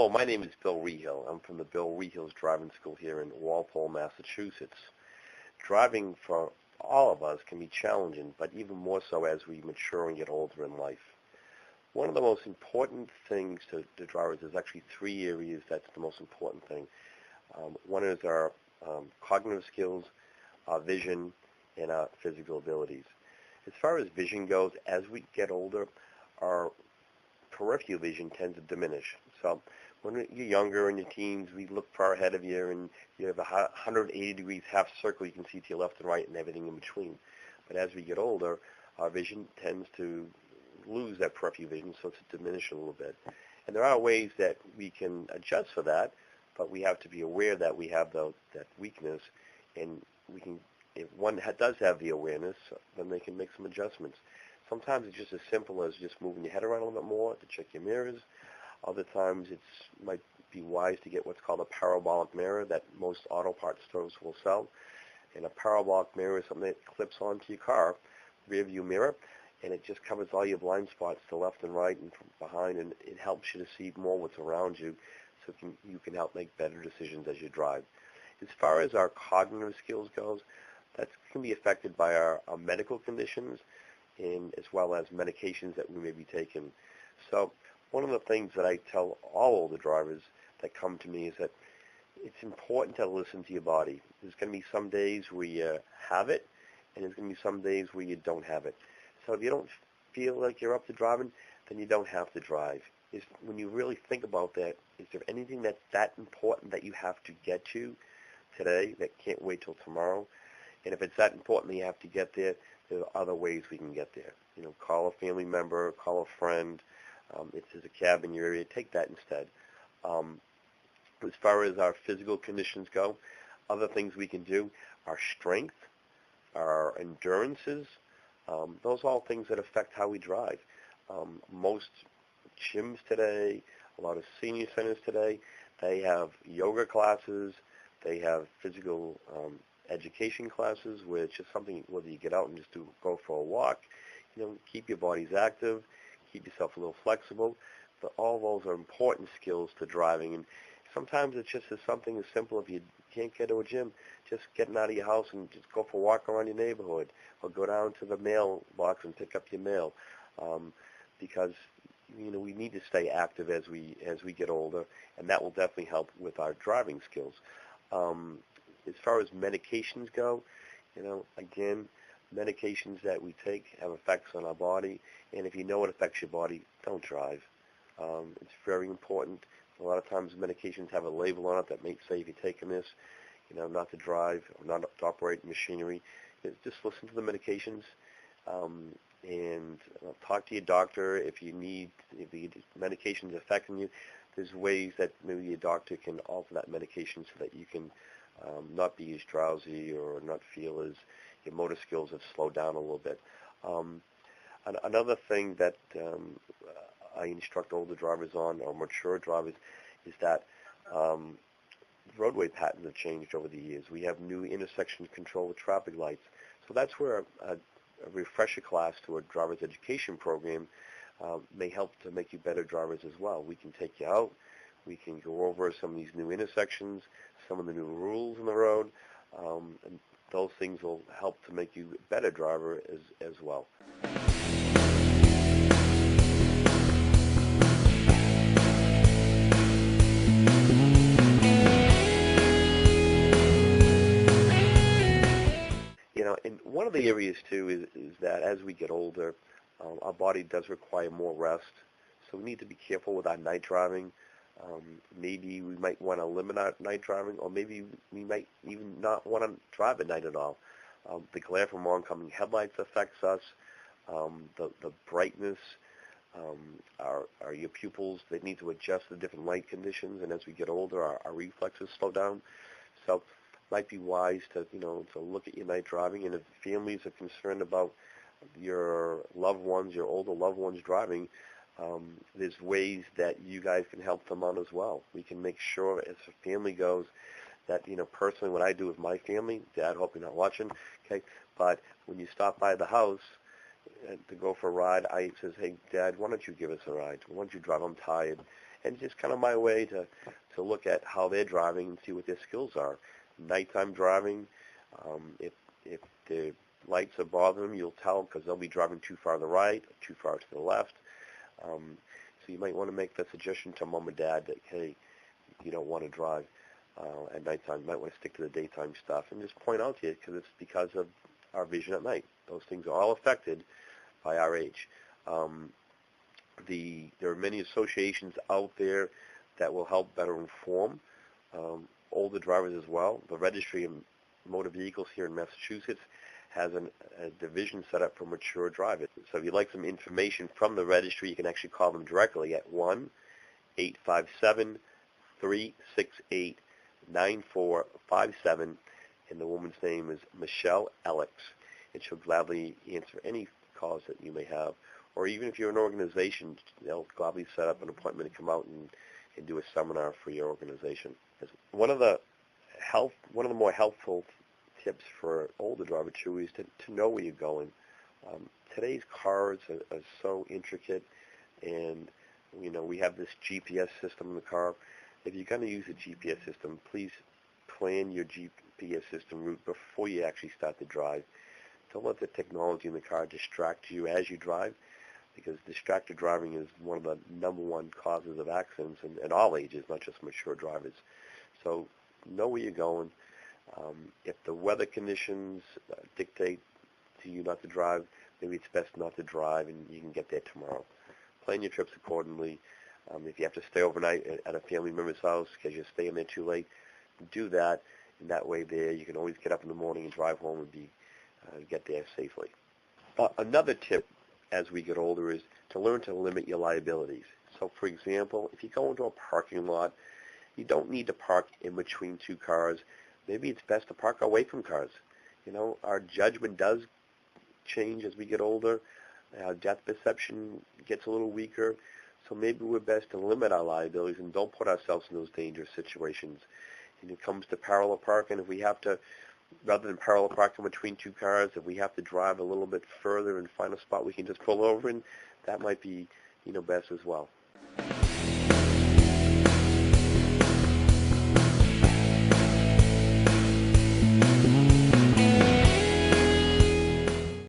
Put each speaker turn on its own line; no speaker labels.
Hello, my name is Bill Rehill. I'm from the Bill Rehill's Driving School here in Walpole, Massachusetts. Driving for all of us can be challenging, but even more so as we mature and get older in life. One of the most important things to drivers is actually three areas that's the most important thing. One is our cognitive skills, our vision, and our physical abilities. As far as vision goes, as we get older, our peripheral vision tends to diminish. So when you're younger, in your teens, we look far ahead of you, and you have a 180 degrees half circle you can see to your left and right and everything in between. But as we get older, our vision tends to lose that peripheral vision, so it's diminished a little bit. And there are ways that we can adjust for that, but we have to be aware that we have that weakness, and we can, if one does have the awareness, then they can make some adjustments. Sometimes it's just as simple as just moving your head around a little bit more to check your mirrors. Other times it might be wise to get what's called a parabolic mirror that most auto parts stores will sell. And a parabolic mirror is something that clips onto your car, rear view mirror, and it just covers all your blind spots to left and right and from behind, and it helps you to see more what's around you, so you can help make better decisions as you drive. As far as our cognitive skills goes, that can be affected by our medical conditions, and as well as medications that we may be taking. So one of the things that I tell all the drivers that come to me is that it's important to listen to your body. There's going to be some days where you have it, and there's going to be some days where you don't have it. So if you don't feel like you're up to driving, then you don't have to drive. When you really think about that, is there anything that's that important that you have to get to today that can't wait till tomorrow? And if it's that important that you have to get there are other ways we can get there. Call a family member, call a friend. If there's a cab in your area, take that instead. As far as our physical conditions go, other things we can do, our strength, our endurances, those are all things that affect how we drive. Most gyms today, a lot of senior centers today, they have yoga classes, they have physical education classes, which is something whether you get out and just go for a walk, keep your bodies active, keep yourself a little flexible. But all those are important skills to driving. And sometimes it's just something as simple, if you can't get to a gym, just getting out of your house and just go for a walk around your neighborhood, or go down to the mailbox and pick up your mail, because we need to stay active as we get older, and that will definitely help with our driving skills. As far as medications go, again, medications that we take have effects on our body, and if you know it affects your body, don't drive. It's very important. A lot of times medications have a label on it that may say if you're taking this, not to drive or not to operate machinery. Just listen to the medications, and talk to your doctor if the medication is affecting you. There's ways that maybe your doctor can alter that medication so that you can not be as drowsy or not feel as your motor skills have slowed down a little bit. Another thing that I instruct older drivers on, or mature drivers, is that roadway patterns have changed over the years. We have new intersection control with traffic lights. So that's where a refresher class to a driver's education program may help to make you better drivers as well. We can take you out. We can go over some of these new intersections, some of the new rules in the road, and those things will help to make you a better driver as well. And one of the areas, too, is that as we get older, our body does require more rest. So we need to be careful with our night driving. Maybe we might want to limit our night driving, or maybe we might even not want to drive at night at all. The glare from oncoming headlights affects us. The brightness, your pupils, they need to adjust to different light conditions, and as we get older, our reflexes slow down. So it might be wise to look at your night driving, and if families are concerned about your loved ones, your older loved ones driving, there's ways that you guys can help them out as well. We can make sure, as a family goes, that, personally what I do with my family, Dad, hope you're not watching, okay, but when you stop by the house, to go for a ride, I says, hey, Dad, why don't you give us a ride? Why don't you drive? I'm tired. And it's just kind of my way to look at how they're driving and see what their skills are. Nighttime driving, if the lights are bothering them, you'll tell because they'll be driving too far to the right, or too far to the left. So you might want to make that suggestion to Mom or Dad that, hey, you don't want to drive at nighttime. You might want to stick to the daytime stuff, and just point out to you because it's because of our vision at night. Those things are all affected by our age. There are many associations out there that will help better inform older drivers as well. The Registry of Motor Vehicles here in Massachusetts has a division set up for mature drivers. So if you'd like some information from the registry, you can actually call them directly at 1-857-368-9457, and the woman's name is Michelle Alex, and she'll gladly answer any calls that you may have. Or even if you're an organization, they'll gladly set up an appointment to come out and do a seminar for your organization. One of the more helpful tips for older drivers too is to know where you're going. Today's cars are so intricate, and we have this GPS system in the car. If you're going to use a GPS system, please plan your GPS system route before you actually start to drive. Don't let the technology in the car distract you as you drive, because distracted driving is one of the number one causes of accidents in all ages, not just mature drivers. So know where you're going. If the weather conditions dictate to you not to drive, maybe it's best not to drive and you can get there tomorrow. Plan your trips accordingly. If you have to stay overnight at a family member's house because you're staying there too late, do that. And that way there you can always get up in the morning and drive home and get there safely. Another tip as we get older is to learn to limit your liabilities. So, for example, if you go into a parking lot, you don't need to park in between two cars. Maybe it's best to park away from cars. Our judgment does change as we get older. Our depth perception gets a little weaker. So maybe we're best to limit our liabilities and don't put ourselves in those dangerous situations. When it comes to parallel parking, if we have to, rather than parallel parking between two cars, if we have to drive a little bit further and find a spot we can just pull over in, that might be, best as well.